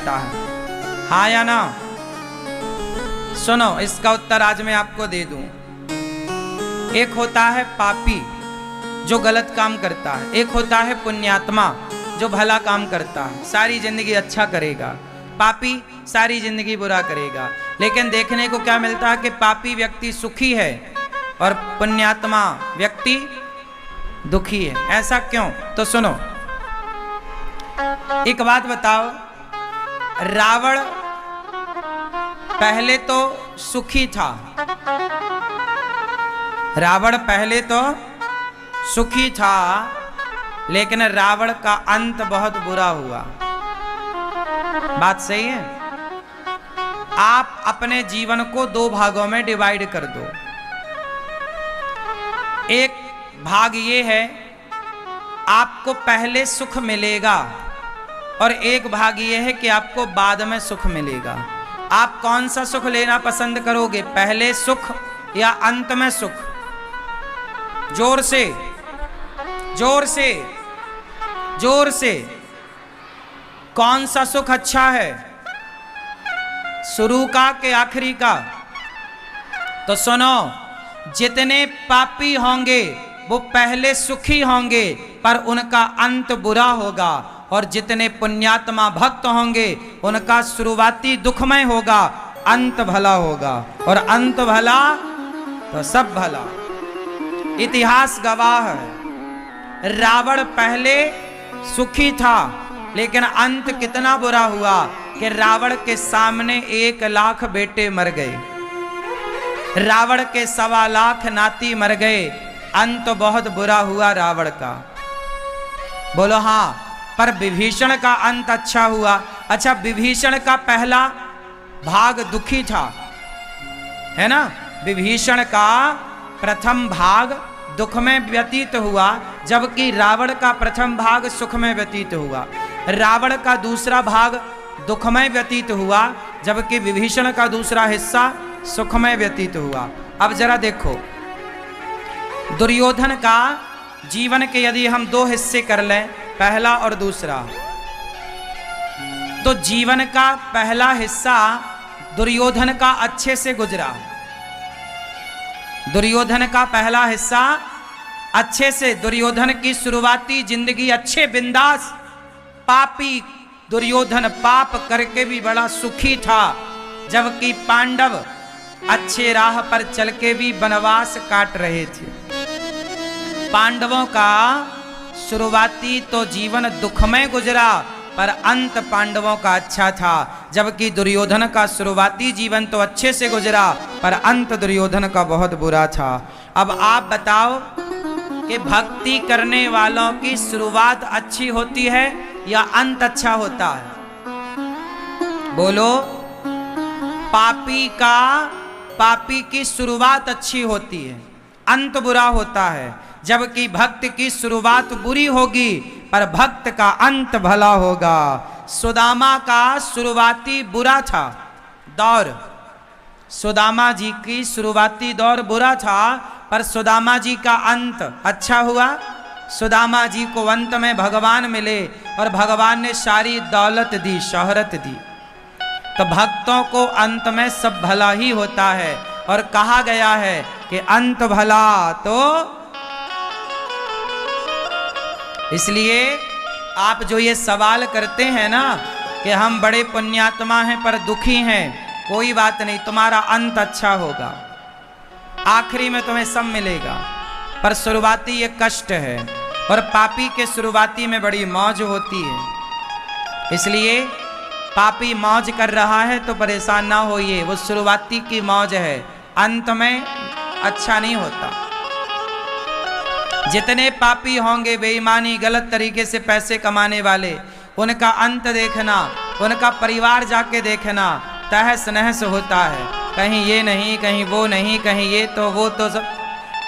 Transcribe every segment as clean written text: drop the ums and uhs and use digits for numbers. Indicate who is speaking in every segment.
Speaker 1: करता है? हाँ या ना? सुनो, इसका उत्तर आज मैं आपको दे दूं। एक होता है पापी जो गलत काम करता है, एक होता है पुण्यात्मा जो भला काम करता है, सारी जिंदगी अच्छा करेगा। पापी सारी जिंदगी बुरा करेगा। लेकिन देखने को क्या मिलता है कि पापी व्यक्ति सुखी है और पुण्यात्मा व्यक्ति दुखी है। ऐसा क्यों? तो सुनो, एक बात बताओ, रावण पहले तो सुखी था, रावण पहले तो सुखी था, लेकिन रावण का अंत बहुत बुरा हुआ। बात सही है? आप अपने जीवन को दो भागों में डिवाइड कर दो। एक भाग ये है आपको पहले सुख मिलेगा, और एक भाग ये है कि आपको बाद में सुख मिलेगा। आप कौन सा सुख लेना पसंद करोगे, पहले सुख या अंत में सुख? जोर से, जोर से, जोर से। कौन सा सुख अच्छा है, शुरू का कि आखिरी का? तो सुनो, जितने पापी होंगे वो पहले सुखी होंगे पर उनका अंत बुरा होगा, और जितने पुण्यात्मा भक्त होंगे उनका शुरुआती दुखमय होगा, अंत भला होगा। और अंत भला तो सब भला। इतिहास गवाह है, रावण पहले सुखी था लेकिन अंत कितना बुरा हुआ कि रावण के सामने 1 लाख बेटे मर गए, रावण के 1.25 लाख नाती मर गए। अंत बहुत बुरा हुआ रावण का। बोलो हाँ। पर विभीषण का अंत अच्छा हुआ। अच्छा, विभीषण का पहला भाग दुखी था, है ना? विभीषण का प्रथम भाग दुख में व्यतीत हुआ, जबकि रावण का प्रथम भाग सुख में व्यतीत हुआ। रावण का दूसरा भाग दुखमय व्यतीत हुआ, जबकि विभीषण का दूसरा हिस्सा सुखमय व्यतीत हुआ। अब जरा देखो, दुर्योधन का जीवन के यदि हम 2 हिस्से कर लें, पहला और दूसरा, तो जीवन का पहला हिस्सा दुर्योधन का अच्छे से गुजरा। दुर्योधन का पहला हिस्सा अच्छे से, दुर्योधन की शुरुआती जिंदगी अच्छे बिंदास, पापी दुर्योधन पाप करके भी बड़ा सुखी था, जबकि पांडव अच्छे राह पर चल के भी वनवास काट रहे थे। पांडवों का शुरुआती तो जीवन दुखमय गुजरा पर अंत पांडवों का अच्छा था, जबकि दुर्योधन का शुरुआती जीवन तो अच्छे से गुजरा पर अंत दुर्योधन का बहुत बुरा था। अब आप बताओ कि भक्ति करने वालों की शुरुआत अच्छी होती है या अंत अच्छा होता है? बोलो। पापी की शुरुआत अच्छी होती है, अंत बुरा होता है, जबकि भक्त की शुरुआत बुरी होगी पर भक्त का अंत भला होगा। सुदामा का शुरुआती बुरा था दौर, सुदामा जी की शुरुआती दौर बुरा था पर सुदामा जी का अंत अच्छा हुआ। सुदामा जी को अंत में भगवान मिले और भगवान ने सारी दौलत दी, शोहरत दी। तो भक्तों को अंत में सब भला ही होता है, और कहा गया है कि अंत भला। तो इसलिए आप जो ये सवाल करते हैं ना कि हम बड़े पुण्यात्मा हैं पर दुखी हैं, कोई बात नहीं, तुम्हारा अंत अच्छा होगा, आखिरी में तुम्हें सब मिलेगा। पर शुरुआती ये कष्ट है, और पापी के शुरुआती में बड़ी मौज होती है। इसलिए पापी मौज कर रहा है तो परेशान ना होइए, वो शुरुआती की मौज है, अंत में अच्छा नहीं होता। जितने पापी होंगे बेईमानी गलत तरीके से पैसे कमाने वाले, उनका अंत देखना, उनका परिवार जाके देखना, तहस नहस होता है। कहीं ये नहीं, कहीं वो नहीं, कहीं ये तो वो तो, सब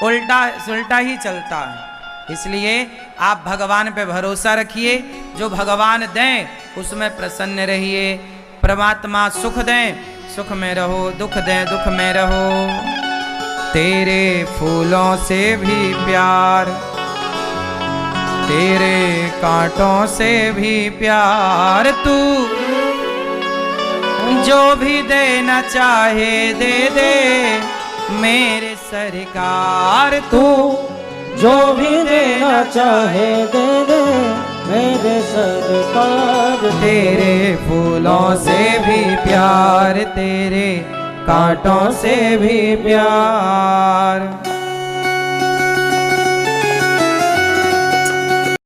Speaker 1: उल्टा ही चलता है। इसलिए आप भगवान पे भरोसा रखिए, जो भगवान दें उसमें प्रसन्न रहिए। परमात्मा सुख दें, सुख में रहो, दुख दें, दुख में रहो। तेरे फूलों से भी प्यार, तेरे कांटों से भी प्यार, तू जो भी देना चाहे दे दे मेरे सरकार तू,
Speaker 2: जो भी देना चाहे दे दे मेरे सरकार।
Speaker 1: तेरे फूलों से भी प्यार, तेरे कांटों से भी प्यार।